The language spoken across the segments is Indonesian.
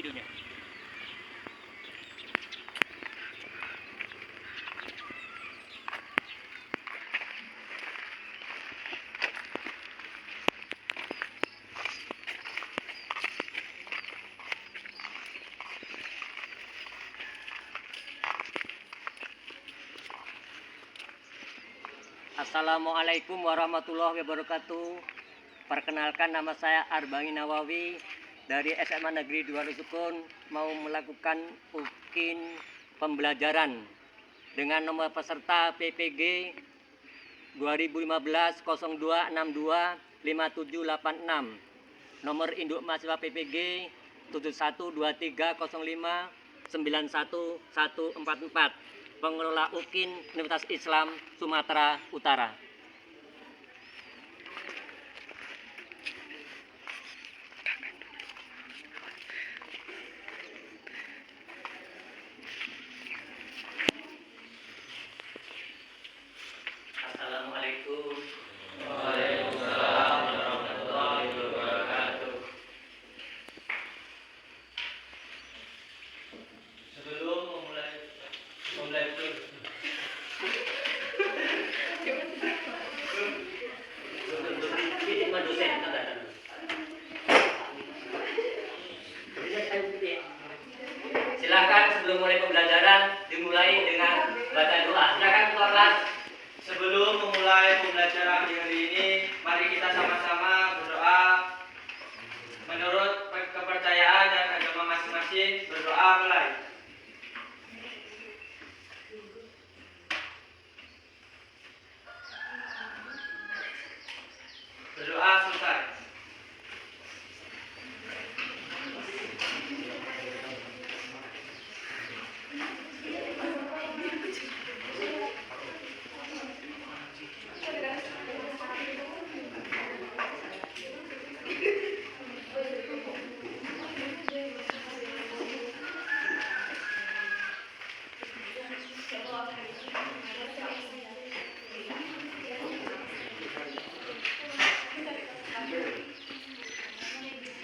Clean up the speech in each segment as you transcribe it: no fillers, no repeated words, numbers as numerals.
videonya. Assalamualaikum warahmatullahi wabarakatuh. Perkenalkan, nama saya Arbangi Nawawi dari SMA Negeri 2 Lusukun, mau melakukan UKIN pembelajaran dengan nomor peserta PPG 2015-0262-5786, nomor induk mahasiswa PPG 712305914144, pengelola UKIN Universitas Islam Sumatera Utara. Assalamualaikum. Waalaikumsalam warahmatullahi wabarakatuh. Sebelum memulai Silakan sebelum mulai pembelajaran dimulai dengan baca doa. Silakan ketua kelas. Sebelum memulai pembelajaran di hari ini, mari kita sama-sama berdoa menurut kepercayaan dan agama masing-masing. Berdoa mulai. Berdoa selesai.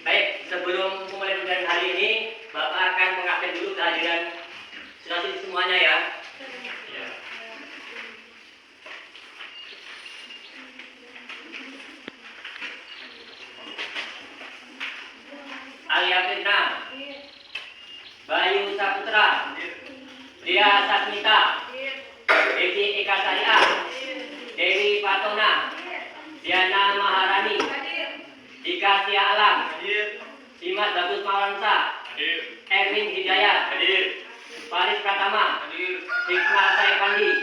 Baik, sebelum memulai pembelajaran hari ini, Bapak akan mengabsen dulu kehadiran siswa-siswi semuanya ya. Ya. Alia Firna, Bayu Saputra, Dia Sasmita, Devi Eka Syariah, Dewi Patona, Diana Maharani, Dika Sia Alam, Dimas Bagus Mawansa, Erwin Hidayat, Faris Pratama, Hikmah Saifandi,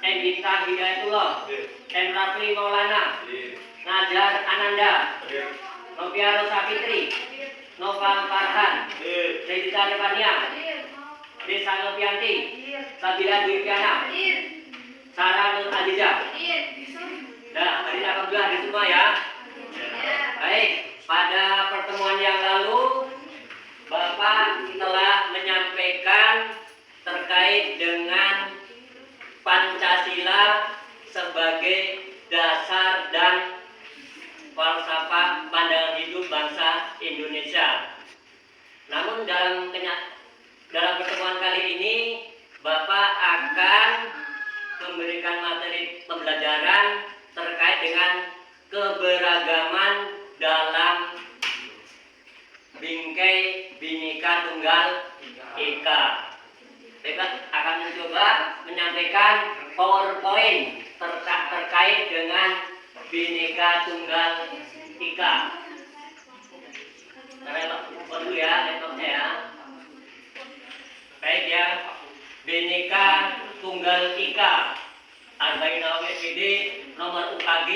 Endita Hidayatullah, M. Rafli Maulana, Najar Ananda, Novia Rosa Fitri, Nova Farhan, Redita Devania, Desa Novianti, Sabila Dwi Piana, Sarah Nur Aziza. Nah, tadi alhamdulillah di semua ya. Baik, pada pertemuan yang lalu Bapak telah menyampaikan terkait dengan Pancasila sebagai dasar dan falsafah pandangan hidup bangsa Indonesia. Namun dalam pertemuan kali ini Bapak akan memberikan materi pembelajaran terkait dengan keberagaman dalam bingkai Bhinneka Tunggal Ika. Bapak akan mencoba menyampaikan PowerPoint terkait dengan Bhinneka Tunggal Ika. Laptop dulu ya, laptopnya ya. Baik ya, Bhinneka Tunggal Ika, Arbangi Nawawi SPD, nomor UKG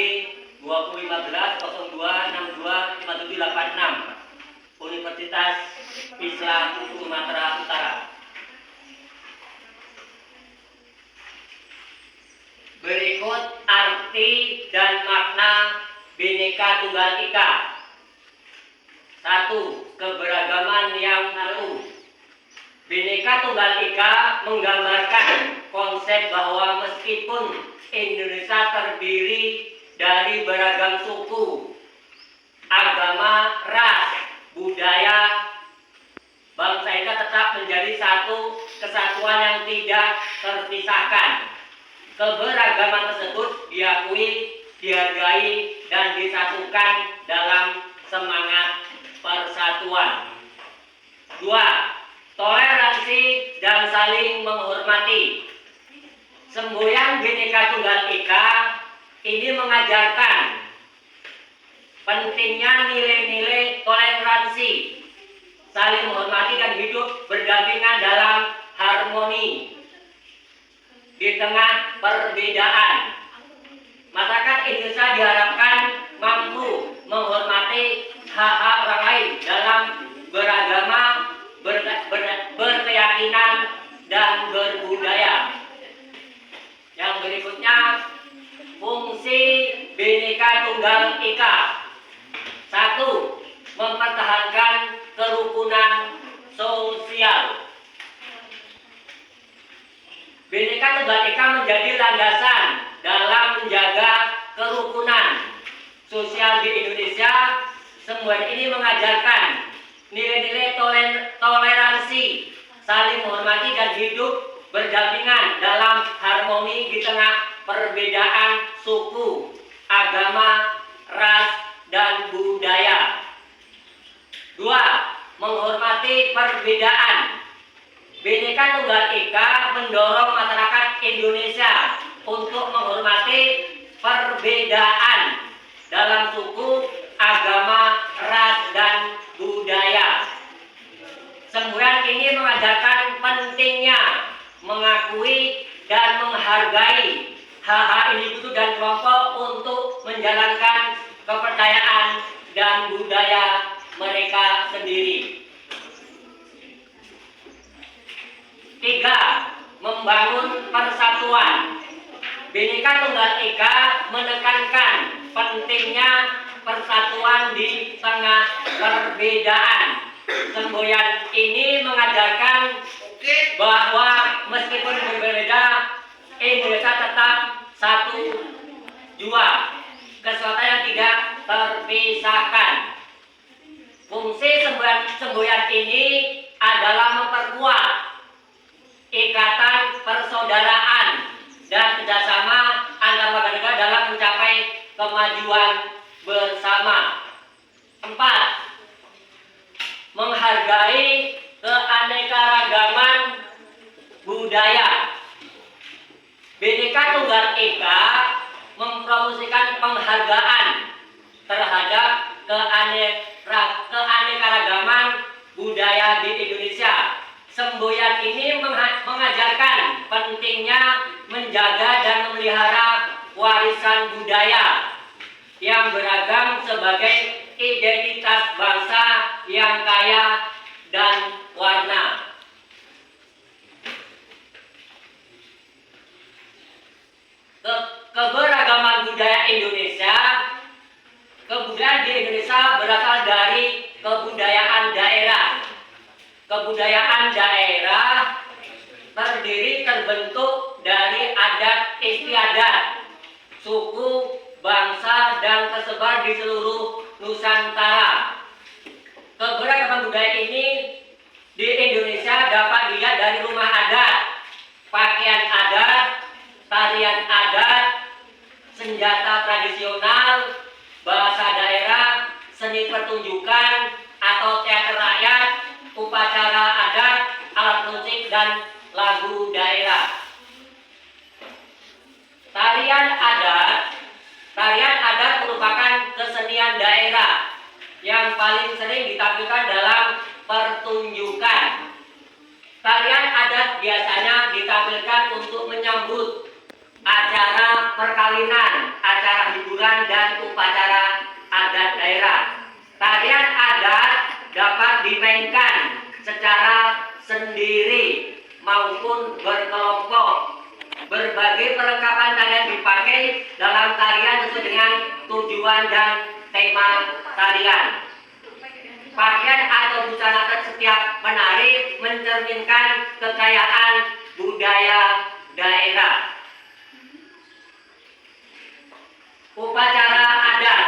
2015-0262-5786, Universitas Islam Sumatera Utara. Berikut arti dan makna Bhinneka Tunggal Ika. 1. Keberagaman yang satu. Bhinneka Tunggal Ika menggambarkan konsep bahwa meskipun Indonesia terdiri dari beragam suku, agama, ras, budaya, tidak terpisahkan. Keberagaman tersebut diakui, dihargai, dan disatukan dalam semangat persatuan. 2. Toleransi dan saling menghormati. Semboyan Bhinneka Tunggal Ika ini mengajarkan pentingnya nilai-nilai toleransi, saling menghormati dan hidup berdampingan dalam harmoni di tengah perbedaan. Masyarakat Indonesia diharapkan mampu menghormati hak-hak orang lain dalam beragama, berkeyakinan, dan berbudaya. Yang berikutnya, fungsi Bhinneka Tunggal Ika. 1. Mempertahankan kerukunan sosial. Bhinneka Tunggal Ika menjadi landasan dalam menjaga kerukunan sosial di Indonesia. Semboyan ini mengajarkan nilai-nilai toleransi, saling menghormati, dan hidup berdampingan dalam harmoni di tengah perbedaan suku, agama, ras, dan budaya. 2. Menghormati perbedaan. Bhinneka Tunggal Ika mendorong masyarakat Indonesia untuk menghormati perbedaan dalam suku, agama, ras, dan budaya. Semboyan ini mengajarkan pentingnya mengakui dan menghargai hak-hak individu dan kelompok untuk menjalankan kepercayaan dan budaya mereka sendiri. 3. Membangun persatuan. Bhinneka Tunggal Ika menekankan pentingnya persatuan di tengah perbedaan. Semboyan ini mengajarkan bahwa meskipun berbeda, Indonesia tetap satu jua, kesatuan yang tidak terpisahkan. Fungsi semboyan ini adalah memperkuat ikatan persaudaraan dan kerjasama antar warga negara dalam mencapai kemajuan bersama. 4. Menghargai keanekaragaman budaya. Bhinneka Tunggal Ika mempromosikan penghargaan terhadap keanekaragaman budaya di Indonesia. Semboyan ini mengajarkan pentingnya menjaga dan memelihara warisan budaya yang beragam sebagai identitas bangsa yang kaya dan warna. Keberagaman budaya Indonesia. Kebudayaan di Indonesia berasal dari kebudayaan daerah. Kebudayaan daerah terbentuk dari adat istiadat, suku, bangsa, dan tersebar di seluruh Nusantara. Keberagaman budaya ini di Indonesia dapat dilihat dari rumah adat, pakaian adat, tarian adat, senjata tradisional, bahasa daerah, seni pertunjukan atau teater rakyat, upacara adat, alat musik, dan lagu daerah. Tarian adat merupakan kesenian daerah yang paling sering ditampilkan dalam pertunjukan. Tarian adat biasanya ditampilkan untuk menyambut acara perkawinan, acara hiburan, dan upacara adat daerah. Tarian adat dapat dimainkan secara sendiri maupun berkelompok. Berbagai perlengkapan tarian dipakai dalam tarian sesuai dengan tujuan dan tema tarian. Pakaian atau busana setiap penari mencerminkan kekayaan budaya daerah. Upacara adat.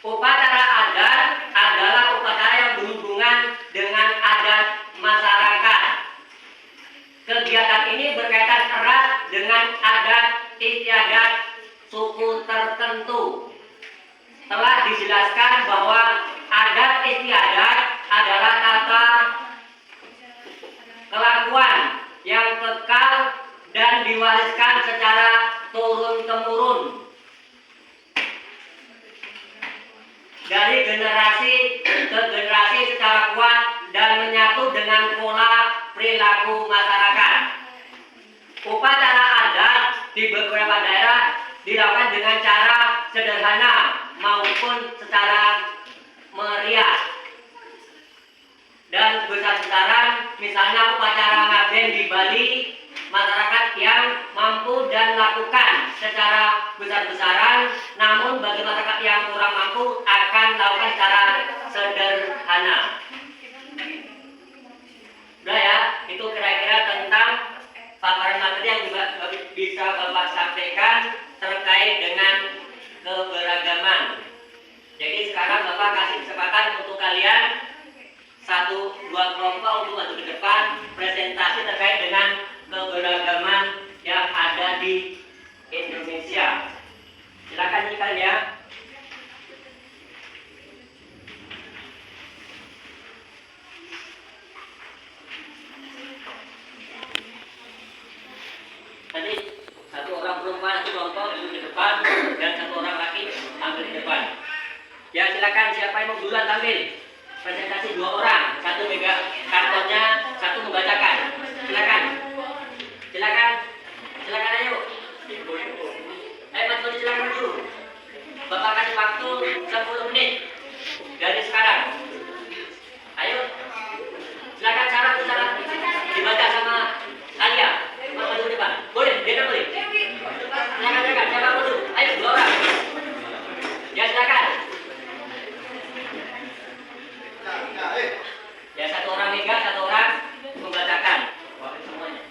Upacara adat adalah upacara yang berhubungan dengan adat masyarakat. Kegiatan ini berkaitan tertentu. Telah dijelaskan bahwa adat istiadat adalah tata kelakuan yang kekal dan diwariskan secara turun-temurun dari generasi ke generasi secara kuat dan menyatu dengan pola perilaku masyarakat. Upacara adat di beberapa daerah dilakukan dengan cara sederhana maupun secara meriah dan besar-besaran. Misalnya upacara ngaben di Bali, masyarakat yang mampu dan lakukan secara besar-besaran, namun bagi masyarakat yang kurang mampu akan lakukan secara sederhana. Udah ya, itu kira-kira tentang paparan materi yang juga bisa Bapak sampaikan terkait dengan keberagaman. Jadi sekarang Bapak kasih kesempatan untuk kalian 1-2 kelompok untuk maju ke depan presentasi terkait dengan keberagaman yang ada di Indonesia. Silakan nyikan ya. Nanti 1 orang perempuan satu kelompok duduk di depan dan 1 orang laki ambil di depan. Ya silakan, siapa yang mau duluan tampil? Presentasi 2 orang, 1 megang kartonnya, 1 membacakan. Silakan. Silakan. Silakan ayo. Ayo maju, silakan maju. Bapak kasih waktu 10 menit dari sekarang. Ayo. Silakan syarat dibaca sama Alia. Maju depan. Boleh, dia boleh. Silakan, siapa maju? Ayo 2 orang. Ya silakan. Ya 1 orang megang, 1 orang membacakan. Semuanya.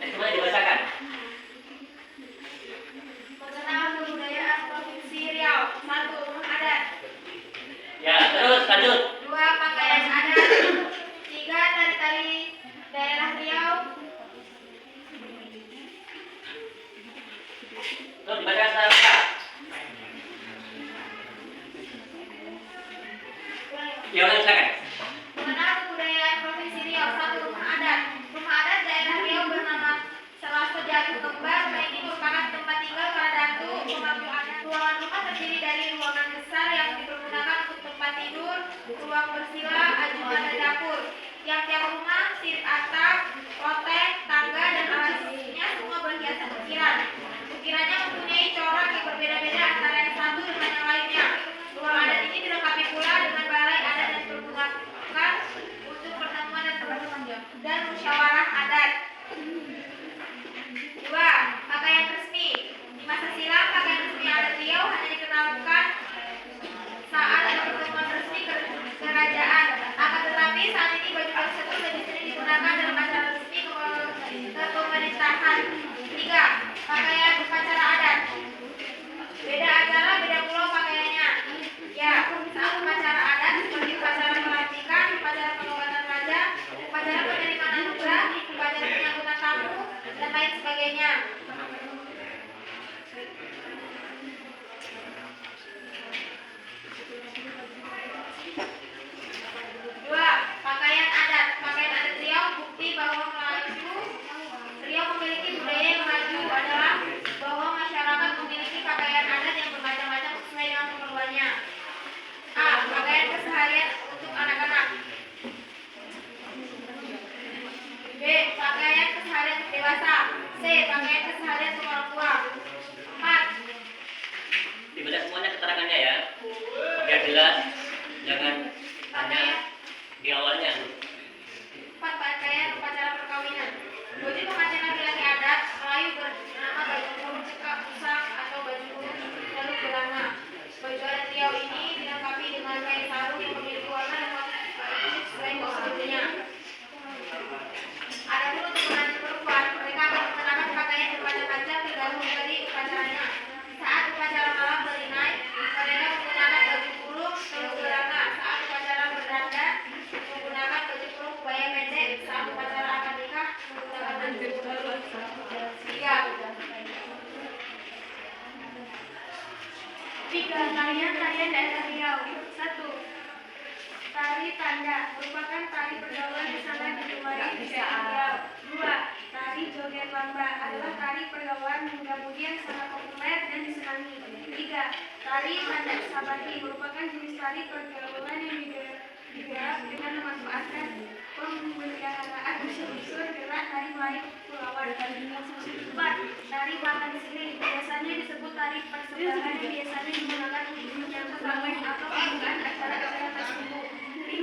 Semuanya dibacakan. Pengenalan kebudayaan Provinsi Riau. 1. Rumah adat. Ya, terus lanjut. 2. Pakaian adat. 3. Tari-tari daerah Riau. Terus dibaca secara lengkap. Ya udah silakan. Mengenal kebudayaan Provinsi Riau. 1. Rumah adat. Rumah adat daerah Riau bernama Selaso Jatuh Kembar. Ini merupakan tempat tinggal para datu pemangku adat. Ruangan rumah terdiri dari ruangan besar yang dipergunakan untuk tempat tidur, ruang bersila, ajudan dan dapur. Yang tiap rumah sirip atap, loteng, tangga dan alasnya semua berhiasan ukiran. Ukirannya mempunyai corak yang berbeda-beda antara yang satu dengan yang lainnya. Ruang adat ini dilengkapi pula dengan balai adat yang dipergunakan untuk pertemuan dan musyawarah adat. 2. Pakaian resmi. Di masa silam, pakaian resmi adat Riau hanya dikenalkan saat ada pertemuan resmi kerajaan. Akan tetapi saat ini baju tersebut lebih sering digunakan dalam acara resmi kepemerintahan. 3. Pakaian upacara adat. Beda acara, beda pulau pakaiannya. Ya, saat upacara adat seperti upacara pelantikan, upacara pengobatan raja, upacara penerimaan anugerah, upacara penyambutan tamu, dan lain sebagainya. 2. Pakaian adat. Pakaian adat Riau bukti bahwa Riau memiliki budaya yang maju adalah bahwa masyarakat memiliki pakaian adat yang bermacam-macam sesuai dengan keperluannya. A. Pakaian keseharian untuk anak-anak. B. Pakaian keseharian untuk dewasa. C. Pakaian keseharian untuk orang tua. 4. Dibaca semuanya keterangannya ya. Biar jelas, jangan hanya di awalnya. 4. Pakaian upacara perkawinan. Baju pengantin laki-laki adat Melayu bernama baju kurung usang atau baju kurung lalu belanga. Baju adat Riau ini dilengkapi dengan kain sarung yang memiliki warna dan motif sesuai kostumnya. Adapun untuk pengantin perempuan, mereka akan mengenakan pakaian bermacam-macam tergantung dari upacaranya. Saat upacara malam berinai, mereka menggunakan baju kurung lalu belanga. Saat adat merupakan tari pergaulan yang sangat digemari di Riau. 2. Tari joget lamba adalah tari pergaulan muda-mudi yang sangat populer dan disenangi. 3. Tari tanda sabati merupakan jenis tari pergaulan yang digerak dengan memanfaatkan pemeliharaan unsur-unsur gerak tari Melayu Kepulauan. 4. Tari Batang Sirih biasanya disebut tari persembahan yang biasanya digunakan untuk menyambut ramai atau pembukaan acara-acara tersebut. 5.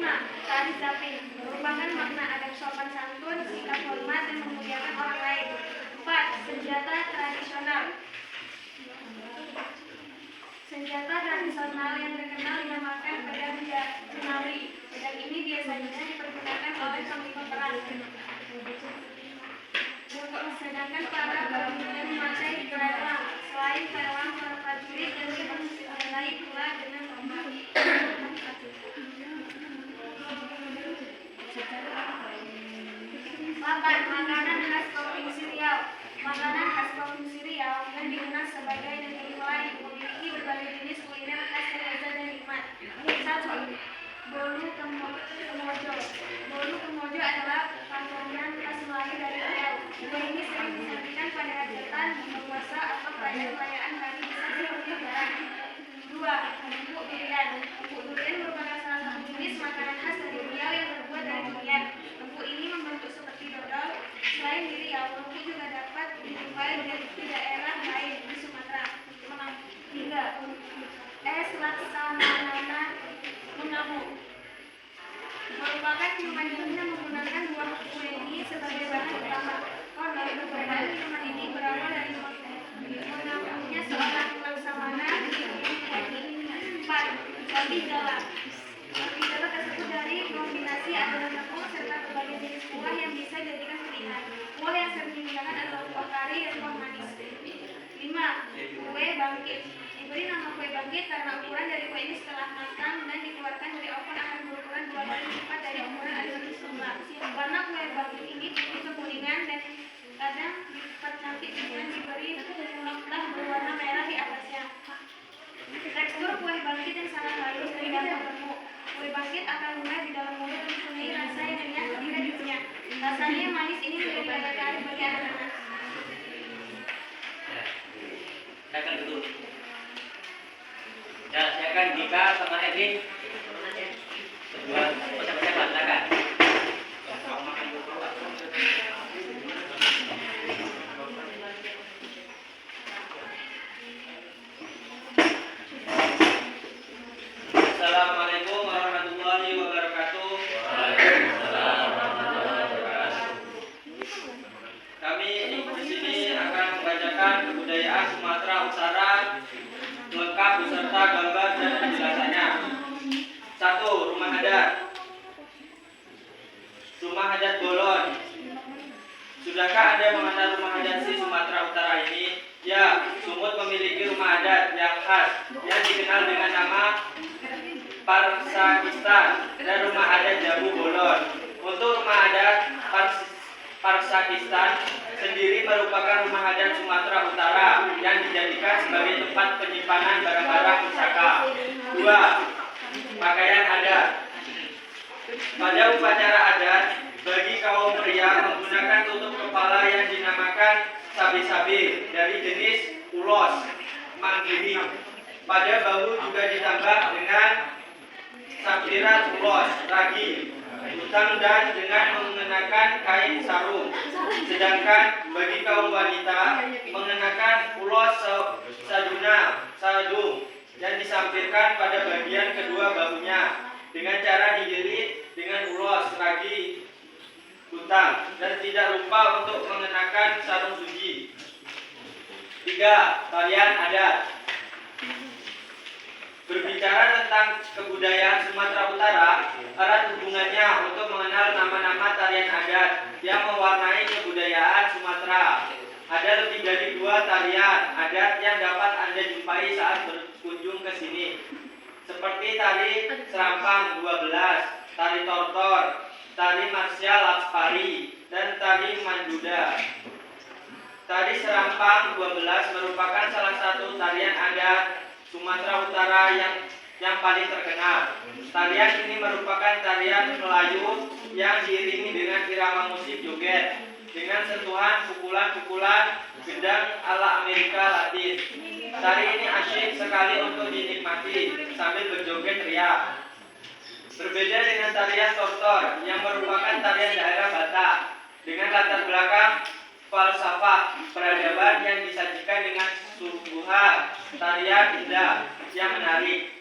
Tari Zapin merupakan makna adat sopan santun, sikap hormat dan memuliakan orang lain. 4. Senjata tradisional. Senjata tradisional yang terkenal dinamakan pedang Jenawi. Pedang ini biasanya dipergunakan oleh panglima perang. Sedangkan para prajurit memakai perelang. Selain perelang, para prajurit dan disertai pula dengan tombak. Makanan khas Provinsi Riau. Makanan khas Provinsi Riau yang dikenal sebagai negeri Melayu memiliki berbagai jenis kuliner khas yang lezat dan nikmat. 1. Bolu Kemojo. Bolu Kemojo adalah panganan khas Melayu dari Riau. Kue ini sering disajikan pada hajatan, buka puasa, atau perayaan-perayaan hari besar seperti Lebaran. 2. Empuk durian. Empuk durian merupakan salah satu jenis makanan khas dari Riau yang terbuat dari durian. Empuk ini membentuk seperti dodol. Selain di Riau, empuk juga dapat dijumpai di daerah lain di Sumatera. 3. Es laksamana munamu merupakan minuman dingin yang menggunakan buah kue ini sebagai bahan utama. Konon keberadaan minuman ini berawal dari menamunya seorang laksamana di Banyuwangi. 4. Babi jala. Babi jala tersebut dari kombinasi adonan tepung serta berbagai jenis buah yang bisa dijadikan pilihan. Buah yang sering digunakan adalah buah kari dan buah manis. 5. Kue bangkit. Diberi nama kue bangkit karena ukuran dari kue ini setelah matang dan dikeluarkan dari oven akan berukuran 2 kali lipat dari ukuran adonan semula. Warna kue bangkit ini putih kekuningan dan kadang dipercantik dengan diberi noktah berwarna merah di atasnya. Tekstur kue bangkit yang sangat halus dan gampang gemuk. Kue bangkit akan lumer di dalam mulut dan mempunyai rasa yang renyah ketika dikunyah. Rasanya yang manis ini menjadi daya tarik bagi anak-anak. Silakan duduk. Ya, silakan Dika sama Edwin. Berdua, siapa-siapa, silakan. Assalamualaikum warahmatullahi wabarakatuh. Kami di sini akan membacakan kebudayaan Sumatera Utara lengkap beserta gambar dan penjelasannya. 1. Rumah adat. Rumah adat Bolon. Sudahkah Anda mengenal rumah adat di Sumatera Utara ini? Ya, Sumut memiliki rumah adat yang khas yang dikenal dengan nama Parsakistan dan rumah adat Jambu Bolon. Untuk rumah adat Parsakistan sendiri merupakan rumah adat Sumatera Utara yang dijadikan sebagai tempat penyimpanan barang-barang pusaka. 2. Pakaian adat. Pada upacara adat, bagi kaum pria menggunakan tutup kepala yang dinamakan sabi-sabi dari jenis ulos, manggiri. Pada bahu juga ditambah dengan sabiran ulos, ragi, utang dan dengan mengenakan kain sarung. Sedangkan bagi kaum wanita mengenakan ulos sadung yang disampirkan pada bagian kedua bahunya dengan cara dijepit dengan ulos, ragi, utang, dan tidak lupa untuk mengenakan sarung suji. 3. Tarian adat. Berbicara tentang kebudayaan Sumatera Utara, erat hubungannya untuk mengenal nama-nama tarian adat yang mewarnai kebudayaan Sumatera. Ada lebih dari 2 tarian adat yang dapat Anda jumpai saat berkunjung ke sini, seperti tari Serampang 12, tari Tortor, tari Marsial Lakspari, dan tari Manduda. Tari Serampang 12 merupakan salah satu tarian adat Sumatera Utara yang yang paling terkenal. Tarian ini merupakan tarian Melayu yang diiringi dengan irama musik joget dengan sentuhan pukulan-pukulan gendang ala Amerika Latin. Tari ini asyik sekali untuk dinikmati sambil berjoget ria. Berbeda dengan tarian tortor yang merupakan tarian daerah Batak dengan latar belakang falsafah peradaban yang disajikan dengan suguhan tarian indah yang menarik.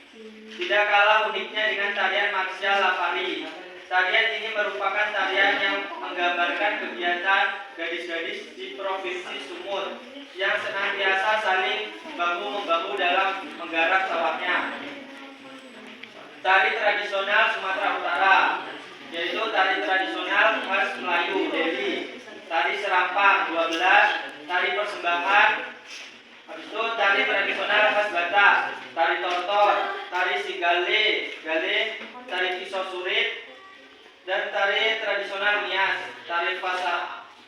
Tidak kalah uniknya dengan tarian marsial Lafari. Tarian ini merupakan tarian yang menggambarkan kegiatan gadis-gadis di Provinsi Sumut yang senantiasa saling bahu-membahu dalam menggarap sawahnya. Tari tradisional Sumatera Utara, yaitu tari tradisional khas Melayu, Delhi, tari serampang 12, tari persembahan, habis itu tari tradisional khas Batak, tari tortor, tari sigale, tari pisau surit, dan tari tradisional Nias, tari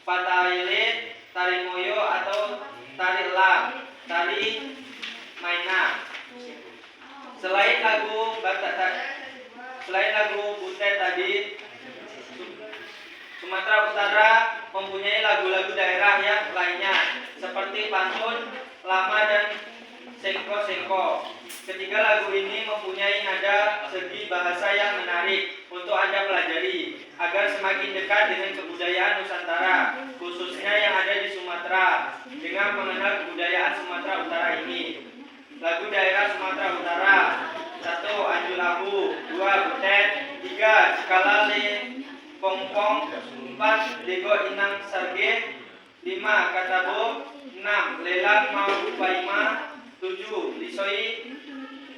pataile, tari moyo atau tari elang, tari maina. Selain lagu Butet tadi, Sumatera Utara mempunyai lagu-lagu daerah yang lainnya seperti pantun, lama, dan sengko-sengko. Ketiga lagu ini mempunyai nada segi bahasa yang menarik untuk Anda pelajari agar semakin dekat dengan kebudayaan Nusantara, khususnya yang ada di Sumatera, dengan mengenal kebudayaan Sumatera Utara ini. Lagu daerah Sumatera Utara: 1. Anju Labu, 2. Butet, 3. Cikalale Pongpong, 4. Dego Inang Sarge, 5. Katabo, 6. Lelang Mau Baima, 7. Lisoi,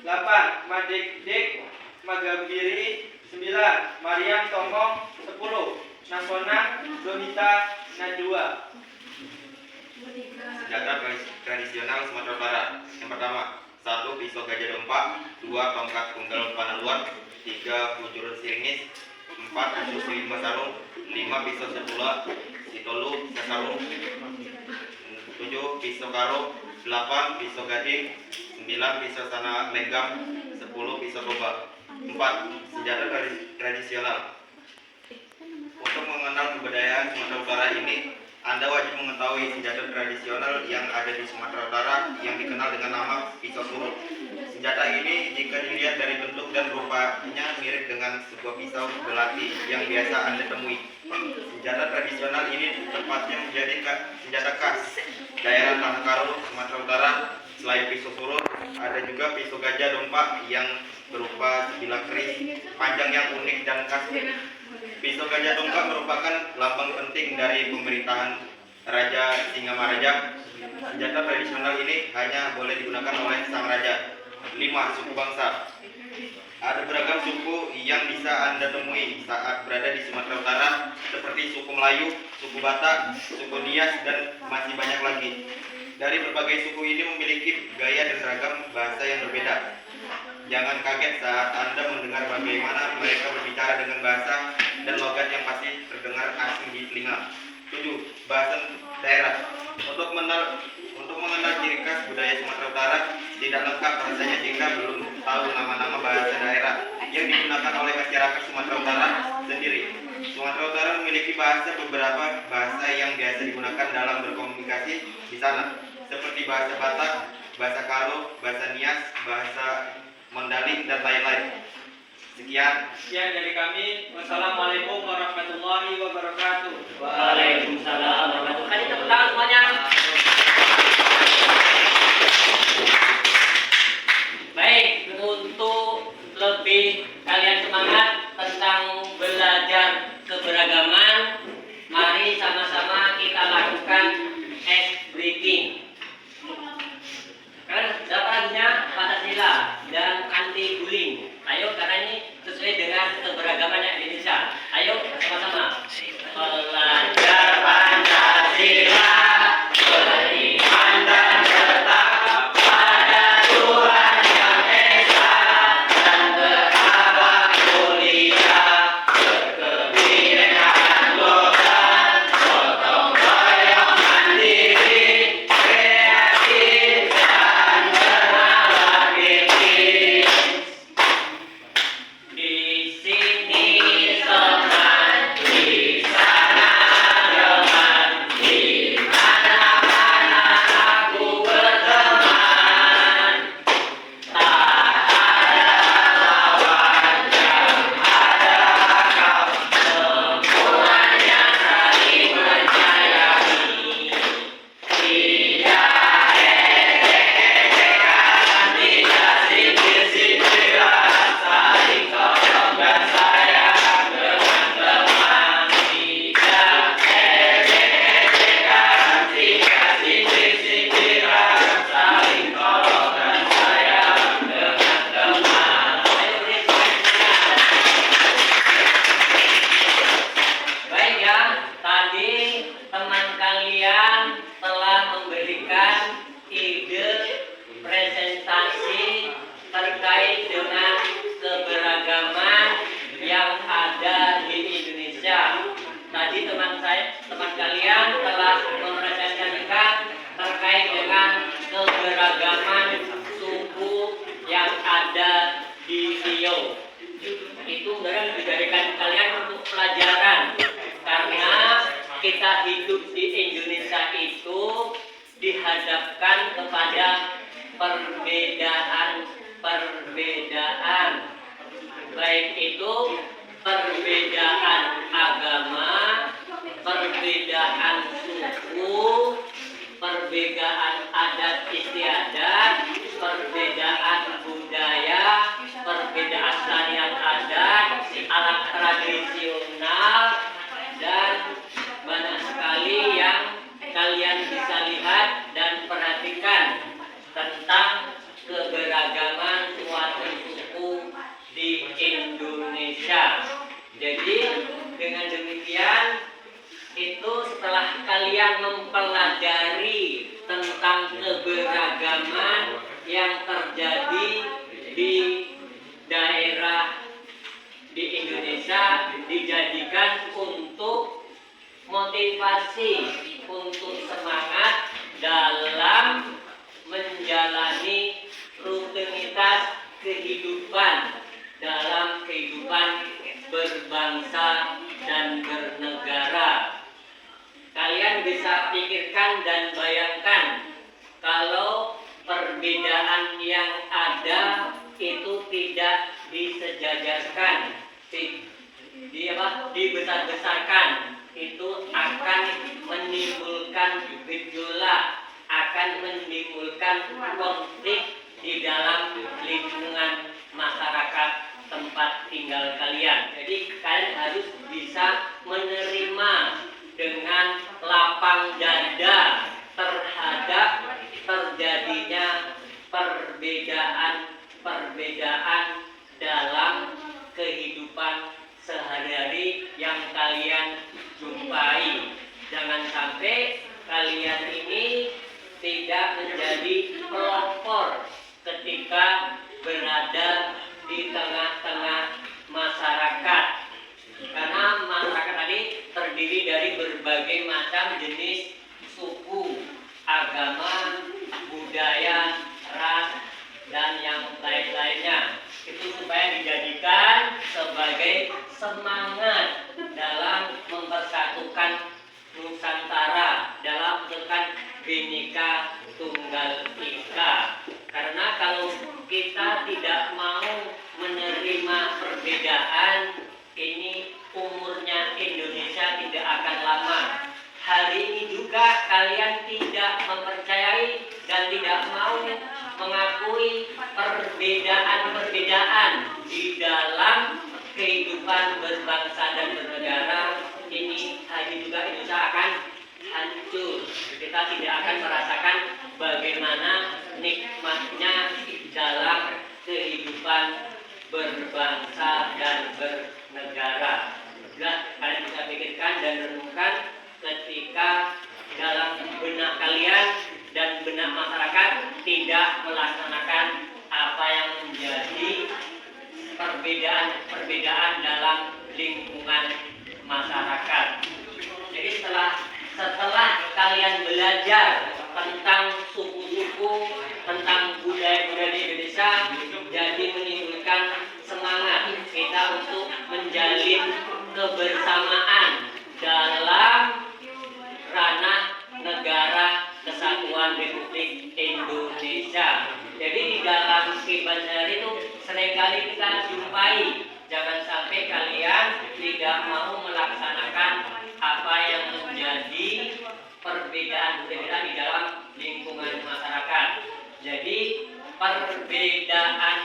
8. Madek Magabiri, 9. Mariam Tomong, 10. Nasona Dohita Najwa. Senjata tradisional Sumatera Utara. Yang pertama, 1. Pisau gajah dompak, 2. Tongkat tunggal panah luar, 3. Pujurun siringis, 4. Asuh lima sarung, 5. Pisau sepula, sitolu sasarung, 7. Pisau karo, 8. Pisau gading, 9. Pisau sana lenggam, 10. Pisau toba. 4. Senjata tradisional. Untuk mengenal kebudayaan Sumatera Utara ini, Anda wajib mengetahui senjata tradisional yang ada di Sumatera Utara yang dikenal dengan nama pisau surut. Senjata ini jika dilihat dari bentuk dan rupanya mirip dengan sebuah pisau belati yang biasa Anda temui. Senjata tradisional ini tepatnya menjadi senjata khas daerah Tanah Karo, Sumatera Utara. Selain pisau surut, ada juga pisau gajah dompak yang berupa sebilah keris panjang yang unik dan khas. Pisau gajah dompak merupakan lambang penting dari pemerintahan Raja Singamaraja. Senjata tradisional ini hanya boleh digunakan oleh sang raja. 5. Suku bangsa. Ada beragam suku yang bisa Anda temui saat berada di Sumatera Utara, seperti suku Melayu, suku Batak, suku Nias, dan masih banyak lagi. Dari berbagai suku ini memiliki gaya dan ragam bahasa yang berbeda. Jangan kaget saat Anda mendengar bagaimana mereka berbicara dengan bahasa dan logat yang pasti terdengar asing di telinga. 7. Bahasa daerah. Untuk mengenal ciri khas budaya Sumatera Utara tidak lengkap rasanya jika belum tahu nama-nama bahasa daerah yang digunakan oleh masyarakat Sumatera Utara sendiri. Sumatera Utara memiliki beberapa bahasa yang biasa digunakan dalam berkomunikasi di sana, seperti bahasa Batak, bahasa Karo, bahasa Nias, bahasa Mandailing, dan lain-lain. Sekian dari kami. Wassalamualaikum warahmatullahi wabarakatuh. Waalaikumsalam warahmatullahi wabarakatuh. Kasih tepuk tangan semuanya. Baik, untuk lebih kalian semangat tentang belajar keberagaman, mari sama-sama kita lakukan ice breaking. Kalian dapat lagunya Pancasila dan anti bullying. Ayo, karena ini sesuai dengan keberagaman Indonesia. Ayo sama-sama. Belajar Pancasila, beriman dan bertakwa pada Tuhan Yang Esa, dan berakhlak mulia. kita hidup di Indonesia itu dihadapkan kepada perbedaan, baik itu perbedaan agama, perbedaan suku, perbedaan adat istiadat, perbedaan budaya, perbedaan syariat adat, alat tradisional, dan banyak sekali yang kalian bisa lihat dan perhatikan tentang keberagaman suatu suku di Indonesia. Jadi dengan demikian itu setelah kalian mempelajari tentang keberagaman yang terjadi di daerah di Indonesia, dijadikan untuk motivasi, untuk semangat dalam menjalani rutinitas kehidupan dalam kehidupan berbangsa dan bernegara. Kalian bisa pikirkan dan bayangkan kalau perbedaan yang ada itu tidak disejajarkan, dibesar-besarkan, itu akan menimbulkan gejolak, akan menimbulkan konflik di dalam lingkungan masyarakat tempat tinggal kalian. Jadi kalian harus bisa menerima dengan lapang dada terhadap terjadinya perbedaan dalam kehidupan sehari-hari yang kalian jumpai. Jangan sampai kalian ini tidak menjadi pelopor ketika berada di tengah-tengah masyarakat. Karena masyarakat tadi terdiri dari berbagai macam jenis suku, agama, budaya, ras, dan yang lain-lainnya. Itu supaya dijadikan sebagai semangat dalam mempersatukan Nusantara, dalam mempersatukan Bhinneka Tunggal Ika. Karena kalau kita tidak mau menerima perbedaan, ini umurnya Indonesia tidak akan lama. Hari ini juga kalian tidak mempercayai dan tidak mau mengakui perbedaan-perbedaan di dalam kehidupan berbangsa dan bernegara. Ini hari juga Indonesia akan hancur. Kita tidak akan merasakan bagaimana nikmatnya dalam kehidupan berbangsa dan bernegara. Juga kalian bisa pikirkan dan renungkan ketika dalam benak kalian dan benak masyarakat tidak melaksanakan apa yang menjadi perbedaan dalam lingkungan masyarakat. Jadi setelah kalian belajar tentang suku-suku, tentang budaya-budaya di Indonesia, jadi menimbulkan semangat kita untuk menjalin kebersamaan dalam ranah negara Kesatuan Republik Indonesia. Jadi di dalam kehidupan sehari itu seringkali kita jumpai, jangan sampai kalian tidak mau melaksanakan apa yang menjadi perbedaan-perbedaan di dalam lingkungan masyarakat. Jadi perbedaan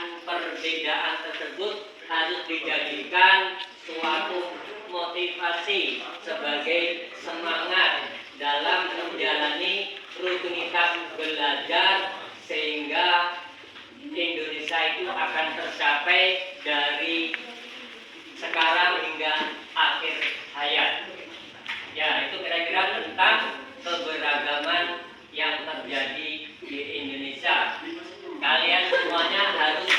tersebut harus dijadikan suatu motivasi sebagai semangat dalam menjalani rutinitas belajar sehingga Indonesia itu akan tercapai dari sekarang hingga akhir hayat. Ya, itu kira-kira tentang keberagaman yang terjadi di Indonesia. Kalian semuanya harus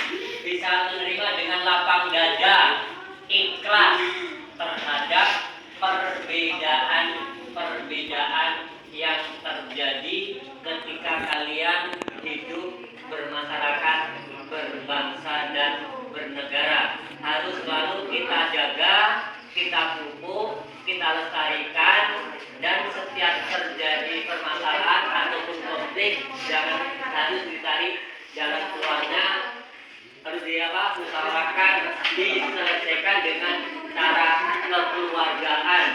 bisa menerima dengan lapang dada, ikhlas terhadap perbedaan yang terjadi ketika kalian hidup bermasyarakat, berbangsa dan bernegara. Harus selalu kita jaga, kita pupuk, kita lestarikan diselesaikan dengan cara kekeluargaan.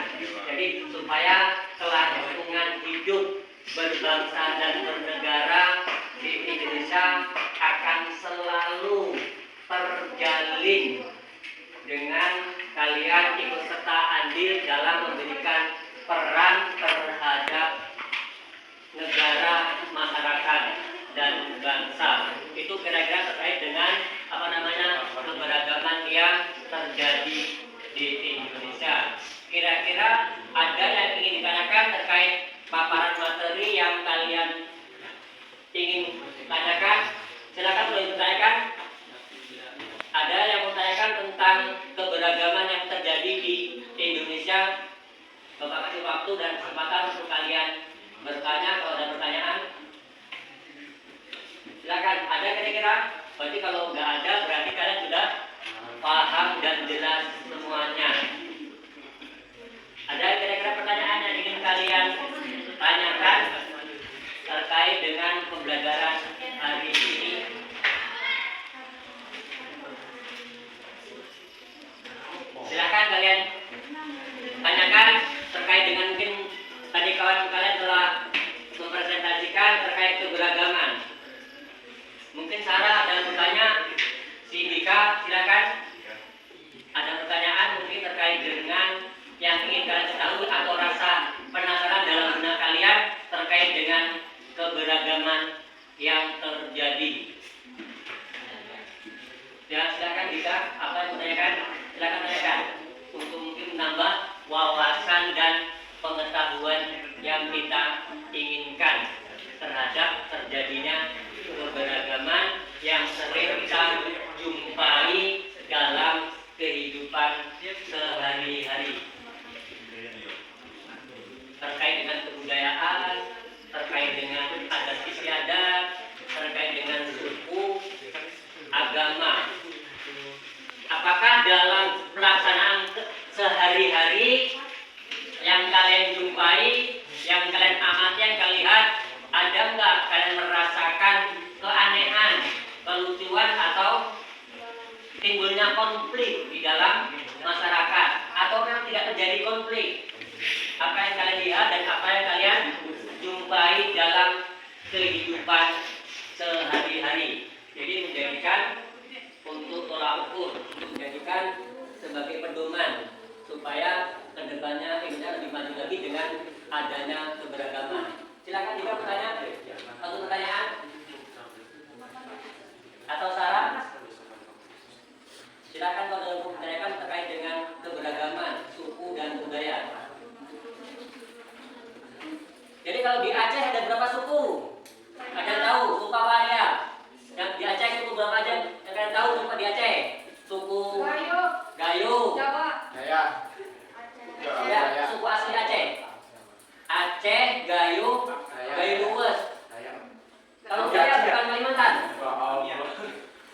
Jadi supaya kelangsungan hidup berbangsa dan bernegara di Indonesia akan selalu terjalin dengan kalian ikut serta andil dalam memberikan peran terhadap negara, masyarakat, dan bangsa. Itu kira-kira terkait dengan keberagaman yang terjadi di Indonesia. Kira-kira ada yang ingin ditanyakan terkait paparan materi yang kalian ingin tanyakan? Silakan boleh ditanyakan. Ada yang mau tanyakan tentang keberagaman yang terjadi di Indonesia? Bapak kasih waktu dan kesempatan untuk kalian bertanya kalau ada pertanyaan. Silakan. Ada kira-kira? Berarti kalau nggak ada berarti kalian sudah paham dan jelas semuanya. Ada kira-kira pertanyaan yang ingin kalian tanyakan terkait dengan pembelajaran hari ini? Silakan kalian tanyakan terkait dengan mungkin tadi kawan kalian telah mempresentasikan terkait keberagaman. Mungkin Sarah ada bertanya, si Dika silakan. Ada pertanyaan mungkin terkait dengan yang ingin kalian ketahui atau rasa penasaran dalam benak kalian terkait dengan keberagaman yang terjadi. Ya silakan Dika, apa yang ditanyakan? Silakan tanyakan untuk mungkin menambah wawasan dan pengetahuan yang kita inginkan terhadap terjadinya keberagaman yang sering kita jumpai dalam kehidupan sehari-hari. Terkait dengan kebudayaan, terkait dengan adat istiadat, terkait dengan suku, agama. Apakah dalam pelaksanaan sehari-hari yang kalian jumpai, yang kalian amati, yang kalian lihat, ada nggak kalian merasakan keanehan, kelucuan atau timbulnya konflik di dalam masyarakat, atau memang tidak terjadi konflik? Apa yang kalian lihat dan apa yang kalian jumpai dalam kehidupan sehari-hari? Jadi menjadikan untuk tolak ukur, menjadikan sebagai pedoman supaya kedepannya Indonesia lebih maju lagi dengan adanya keberagaman. Silakan jika bertanya, satu pertanyaan atau saran. Silakan kalau mau bertanyakan terkait dengan keberagaman suku dan budaya. Jadi kalau di Aceh ada berapa suku? Ada yang tahu? Suku apa ya? Yang di Aceh suku berapa aja? Yang kalian tahu suku di Aceh? Suku Gayo, Jawa, ya, suku asli Aceh. Aceh, Gayo, Gayo Luwes. Kalau Dayak bukan Kalimantan.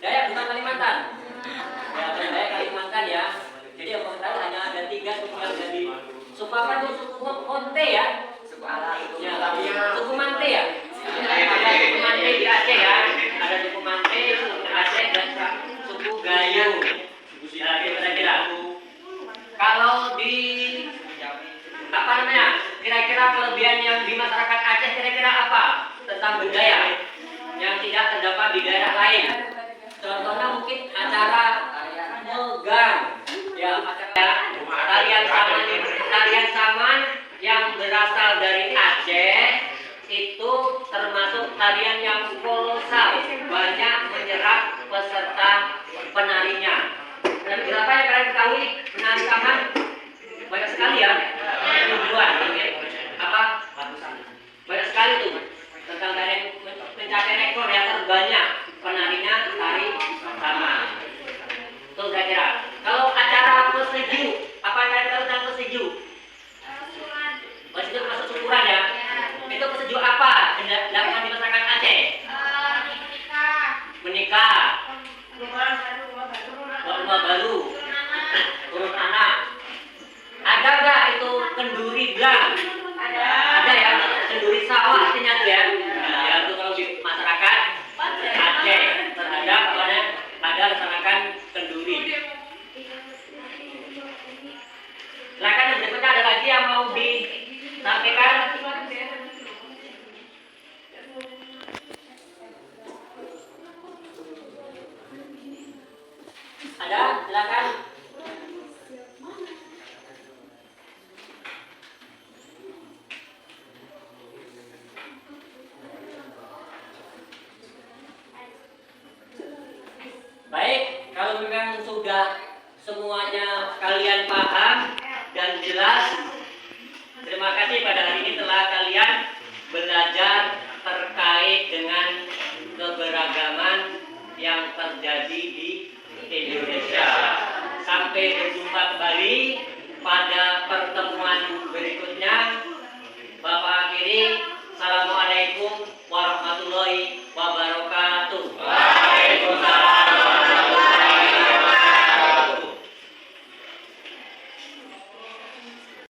Dayak bukan Kalimantan. Ya, Dayak Kalimantan ya. Jadi yang tahu hanya ada 3 suku yang jadi. Suku apa itu? Suku Konte ya? Ya, suku Mante ya? Ada suku Mante di Aceh ya. Ada suku Mante, suku Aceh dan suku Gayo. Ya, kira-kira. Kalau di kira-kira kelebihan yang di masyarakat Aceh kira-kira apa tentang budaya yang tidak terdapat di daerah lain? Contohnya mungkin acara megang, ya acara tarian saman yang berasal dari Aceh itu termasuk tarian yang kolosal, banyak menyerap peserta penarinya. Dan berapa yang kalian ketahui penari saman? Banyak sekali ya, ribuan, apa? Banyak sekali tuh tentang tarian mencapai rekor yang terbanyak penarinya tari saman. Tuh saya kira. Kalau acara peseju, apa yang kalian tahu tentang peseju? Peseju masuk syukuran ya. Itu peseju apa? Dilakukan di masyarakat Aceh? Menikah. Rumah baru. Turun anak. Ada nggak itu kenduri belang? Ada ya, kenduri sawah artinya tuh ya. Ya itu kalau di masyarakat Aceh terhadap ada laksanakan kenduri. Sampaikan. Ada, silakan. Baik, kalau memang sudah semuanya kalian paham dan jelas, terima kasih pada hari ini telah kalian belajar terkait dengan keberagaman yang terjadi di Indonesia. Sampai berjumpa kembali pada pertemuan berikutnya. Bapak akhiri, Assalamualaikum.